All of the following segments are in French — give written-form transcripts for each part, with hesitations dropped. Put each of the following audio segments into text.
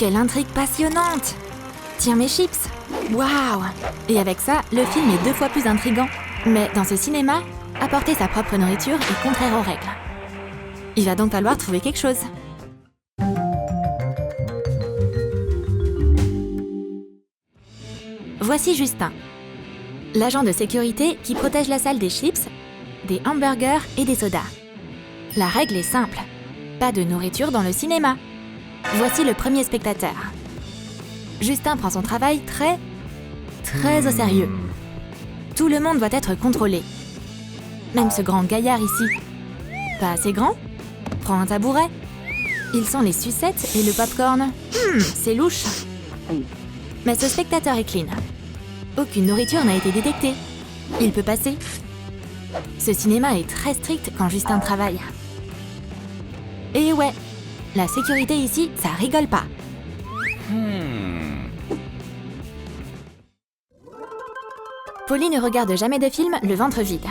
Quelle intrigue passionnante! Tiens mes chips! Waouh! Et avec ça, le film est 2 fois plus intriguant. Mais dans ce cinéma, apporter sa propre nourriture est contraire aux règles. Il va donc falloir trouver quelque chose. Voici Justin, l'agent de sécurité qui protège la salle des chips, des hamburgers et des sodas. La règle est simple, pas de nourriture dans le cinéma. Voici le premier spectateur. Justin prend son travail très au sérieux. Tout le monde doit être contrôlé. Même ce grand gaillard ici. Pas assez grand? Prends un tabouret. Il sent les sucettes et le popcorn. C'est louche. Mais ce spectateur est clean. Aucune nourriture n'a été détectée. Il peut passer. Ce cinéma est très strict quand Justin travaille. Et ouais, la sécurité ici, ça rigole pas. Polly ne regarde jamais de film le ventre vide.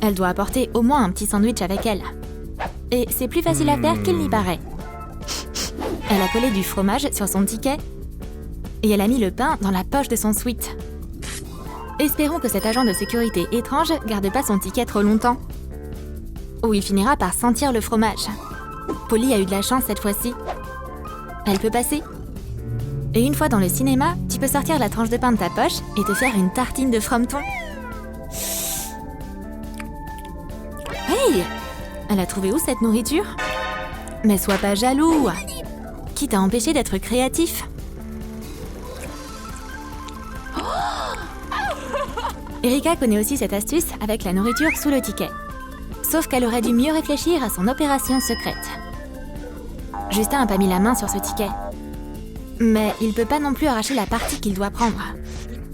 Elle doit apporter au moins un petit sandwich avec elle. Et c'est plus facile à faire qu'il n'y paraît. Elle a collé du fromage sur son ticket et elle a mis le pain dans la poche de son sweat. Espérons que cet agent de sécurité étrange garde pas son ticket trop longtemps. Ou il finira par sentir le fromage. Polly a eu de la chance cette fois-ci. Elle peut passer. Et une fois dans le cinéma, tu peux sortir la tranche de pain de ta poche et te faire une tartine de frometon. Hey! Elle a trouvé où cette nourriture? Mais sois pas jaloux! Qui t'a empêché d'être créatif? Erika connaît aussi cette astuce avec la nourriture sous le ticket. Sauf qu'elle aurait dû mieux réfléchir à son opération secrète. Justin n'a pas mis la main sur ce ticket. Mais il peut pas non plus arracher la partie qu'il doit prendre.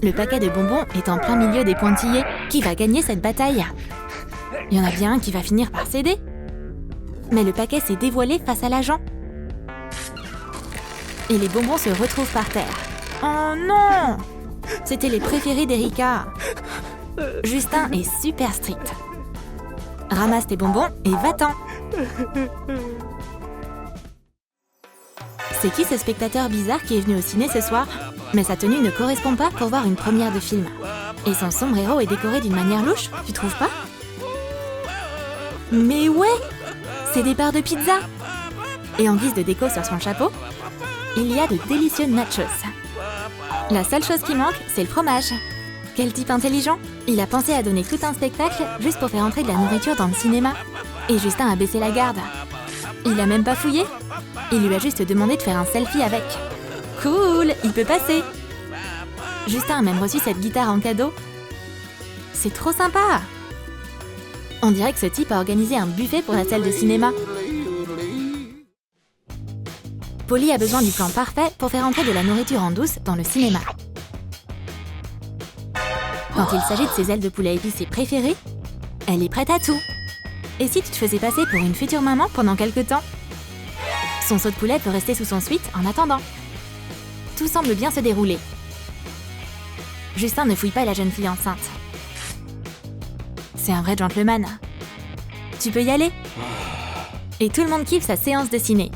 Le paquet de bonbons est en plein milieu des pointillés. Qui va gagner cette bataille? Il y en a bien un qui va finir par céder. Mais le paquet s'est dévoilé face à l'agent. Et les bonbons se retrouvent par terre. Oh non! C'était les préférés d'Erika. Justin est super strict. Ramasse tes bonbons et va-t'en. C'est qui ce spectateur bizarre qui est venu au ciné ce soir? Mais sa tenue ne correspond pas pour voir une première de film. Et son sombrero est décoré d'une manière louche, tu trouves pas? Mais ouais! C'est des parts de pizza! Et en guise de déco sur son chapeau, il y a de délicieux nachos. La seule chose qui manque, c'est le fromage. Quel type intelligent! Il a pensé à donner tout un spectacle juste pour faire entrer de la nourriture dans le cinéma. Et Justin a baissé la garde. Il a même pas fouillé. Il lui a juste demandé de faire un selfie avec. Cool, il peut passer. Justin a même reçu cette guitare en cadeau. C'est trop sympa. On dirait que ce type a organisé un buffet pour la salle de cinéma. Polly a besoin du plan parfait pour faire entrer de la nourriture en douce dans le cinéma. Quand il s'agit de ses ailes de poulet épicées préférées, elle est prête à tout. Et si tu te faisais passer pour une future maman pendant quelque temps? Son seau de poulet peut rester sous son sweat en attendant. Tout semble bien se dérouler. Justin ne fouille pas la jeune fille enceinte. C'est un vrai gentleman. Tu peux y aller. Et tout le monde kiffe sa séance de ciné.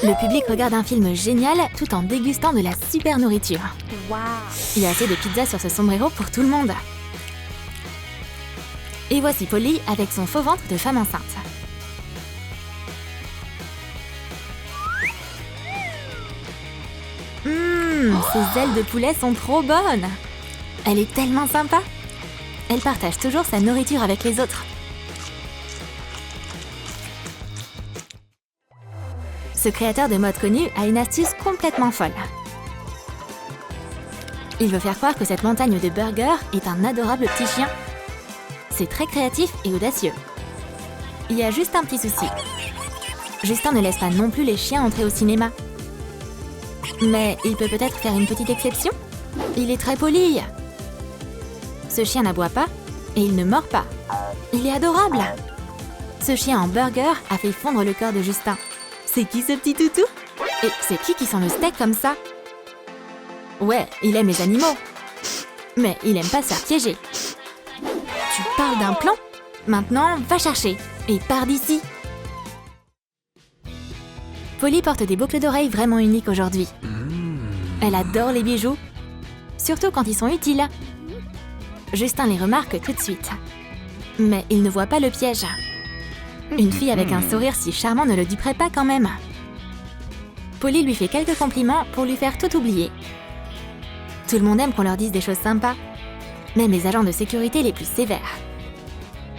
Le public regarde un film génial tout en dégustant de la super nourriture. Il y a assez de pizza sur ce sombrero pour tout le monde. Et voici Polly avec son faux ventre de femme enceinte. Ces ailes de poulet sont trop bonnes. Elle est tellement sympa. Elle partage toujours sa nourriture avec les autres. Ce créateur de mode connu a une astuce complètement folle. Il veut faire croire que cette montagne de burgers est un adorable petit chien. C'est très créatif et audacieux. Il y a juste un petit souci. Justin ne laisse pas non plus les chiens entrer au cinéma. Mais il peut peut-être faire une petite exception. Il est très poli. Ce chien n'aboie pas et il ne mord pas. Il est adorable. Ce chien en burger a fait fondre le cœur de Justin. C'est qui ce petit toutou? Et c'est qui sent le steak comme ça? Ouais, il aime les animaux. Mais il aime pas se faire piéger. Tu parles d'un plan? Maintenant, va chercher. Et pars d'ici. Polly porte des boucles d'oreilles vraiment uniques aujourd'hui. Elle adore les bijoux, surtout quand ils sont utiles. Justin les remarque tout de suite. Mais il ne voit pas le piège. Une fille avec un sourire si charmant ne le duperait pas quand même. Polly lui fait quelques compliments pour lui faire tout oublier. Tout le monde aime qu'on leur dise des choses sympas, même les agents de sécurité les plus sévères.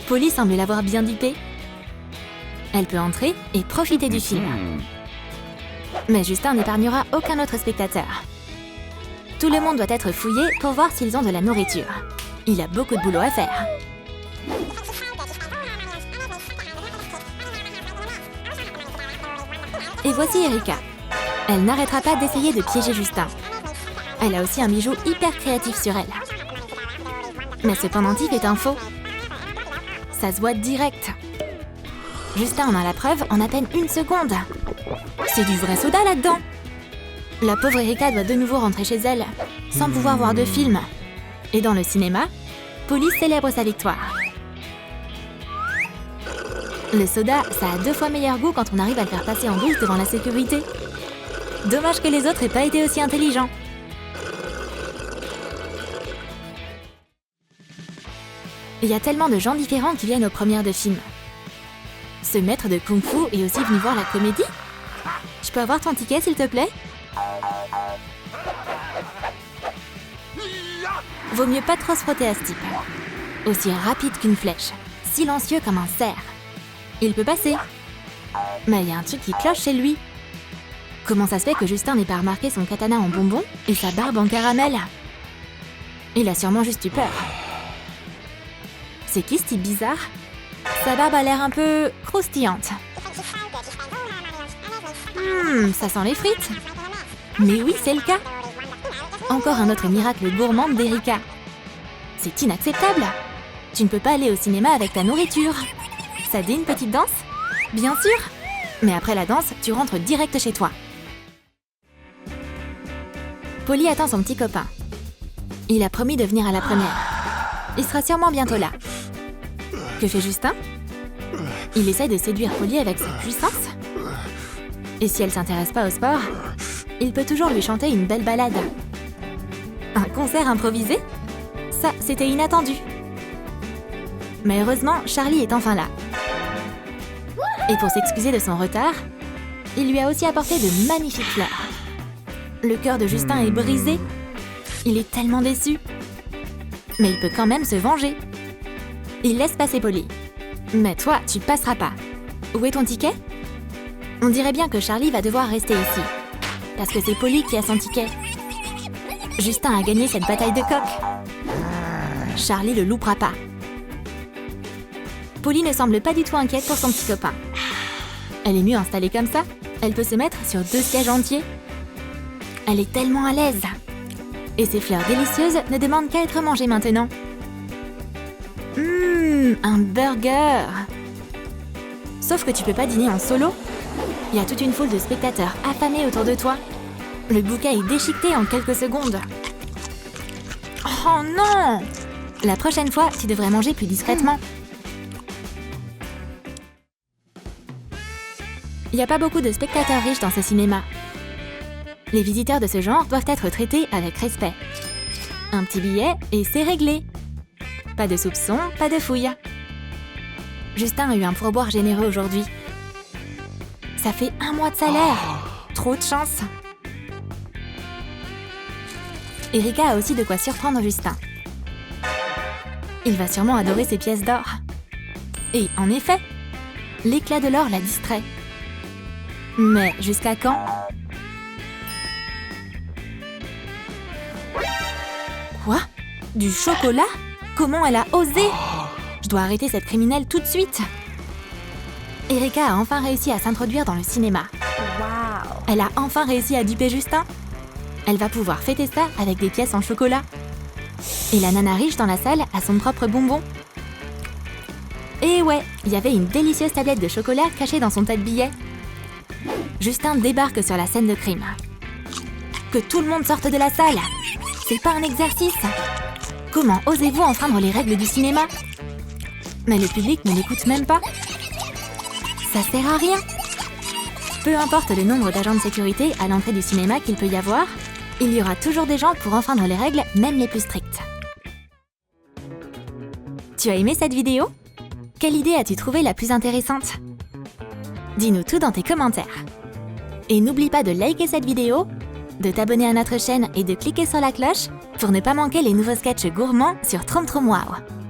Polly semble l'avoir bien dupée. Elle peut entrer et profiter du film. Mais Justin n'épargnera aucun autre spectateur. Tout le monde doit être fouillé pour voir s'ils ont de la nourriture. Il a beaucoup de boulot à faire. Et voici Erika. Elle n'arrêtera pas d'essayer de piéger Justin. Elle a aussi un bijou hyper créatif sur elle. Mais ce pendentif est un faux. Ça se voit direct. Justin en a la preuve en à peine 1 seconde. C'est du vrai soda là-dedans. La pauvre Erika doit de nouveau rentrer chez elle, sans pouvoir voir de film. Et dans le cinéma, Polly célèbre sa victoire. Le soda, ça a 2 fois meilleur goût quand on arrive à le faire passer en douce devant la sécurité. Dommage que les autres aient pas été aussi intelligents. Il y a tellement de gens différents qui viennent aux premières de films. Ce maître de kung-fu est aussi venu voir la comédie. Je peux avoir ton ticket, s'il te plaît? Vaut mieux pas trop se frotter à ce type. Aussi rapide qu'une flèche, silencieux comme un cerf. Il peut passer. Mais il y a un truc qui cloche chez lui. Comment ça se fait que Justin n'ait pas remarqué son katana en bonbon et sa barbe en caramel? Il a sûrement juste eu peur. C'est qui ce type bizarre? Sa barbe a l'air un peu croustillante. Ça sent les frites. Mais oui, c'est le cas. Encore un autre miracle gourmand d'Erika. C'est inacceptable. Tu ne peux pas aller au cinéma avec ta nourriture. Ça dit une petite danse? Bien sûr. Mais après la danse, tu rentres direct chez toi. Polly attend son petit copain. Il a promis de venir à la première. Il sera sûrement bientôt là. Que fait Justin? Il essaie de séduire Polly avec sa puissance. Et si elle s'intéresse pas au sport, il peut toujours lui chanter une belle ballade. Un concert improvisé? Ça, c'était inattendu. Mais heureusement, Charlie est enfin là. Et pour s'excuser de son retard, il lui a aussi apporté de magnifiques fleurs. Le cœur de Justin est brisé. Il est tellement déçu. Mais il peut quand même se venger. Il laisse passer Polly. Mais toi, tu passeras pas. Où est ton ticket? On dirait bien que Charlie va devoir rester ici. Parce que c'est Polly qui a son ticket. Justin a gagné cette bataille de coq. Charlie le loupera pas. Polly ne semble pas du tout inquiète pour son petit copain. Elle est mieux installée comme ça. Elle peut se mettre sur 2 sièges entiers. Elle est tellement à l'aise. Et ces fleurs délicieuses ne demandent qu'à être mangées maintenant. Un burger! Sauf que tu peux pas dîner en solo. Il y a toute une foule de spectateurs affamés autour de toi. Le bouquet est déchiqueté en quelques secondes. Oh non! La prochaine fois, tu devrais manger plus discrètement. Il n'y a pas beaucoup de spectateurs riches dans ce cinéma. Les visiteurs de ce genre doivent être traités avec respect. Un petit billet et c'est réglé. Pas de soupçons, pas de fouilles. Justin a eu un pourboire généreux aujourd'hui. Ça fait 1 mois de salaire. Trop de chance. Erika a aussi de quoi surprendre Justin. Il va sûrement adorer ses pièces d'or. Et en effet, l'éclat de l'or la distrait. Mais jusqu'à quand? Quoi? Du chocolat? Comment elle a osé? Je dois arrêter cette criminelle tout de suite. Erika a enfin réussi à s'introduire dans le cinéma. Wow. Elle a enfin réussi à duper Justin. Elle va pouvoir fêter ça avec des pièces en chocolat. Et la nana riche dans la salle a son propre bonbon. Et ouais, il y avait une délicieuse tablette de chocolat cachée dans son tas de billets. Justin débarque sur la scène de crime. Que tout le monde sorte de la salle. C'est pas un exercice. Comment osez-vous enfreindre les règles du cinéma? Mais le public ne l'écoute même pas. Ça sert à rien. Peu importe le nombre d'agents de sécurité à l'entrée du cinéma qu'il peut y avoir, il y aura toujours des gens pour enfreindre les règles, même les plus strictes. Tu as aimé cette vidéo? Quelle idée as-tu trouvé la plus intéressante? Dis-nous tout dans tes commentaires. Et n'oublie pas de liker cette vidéo, de t'abonner à notre chaîne et de cliquer sur la cloche pour ne pas manquer les nouveaux sketchs gourmands sur Troom Troom Wow.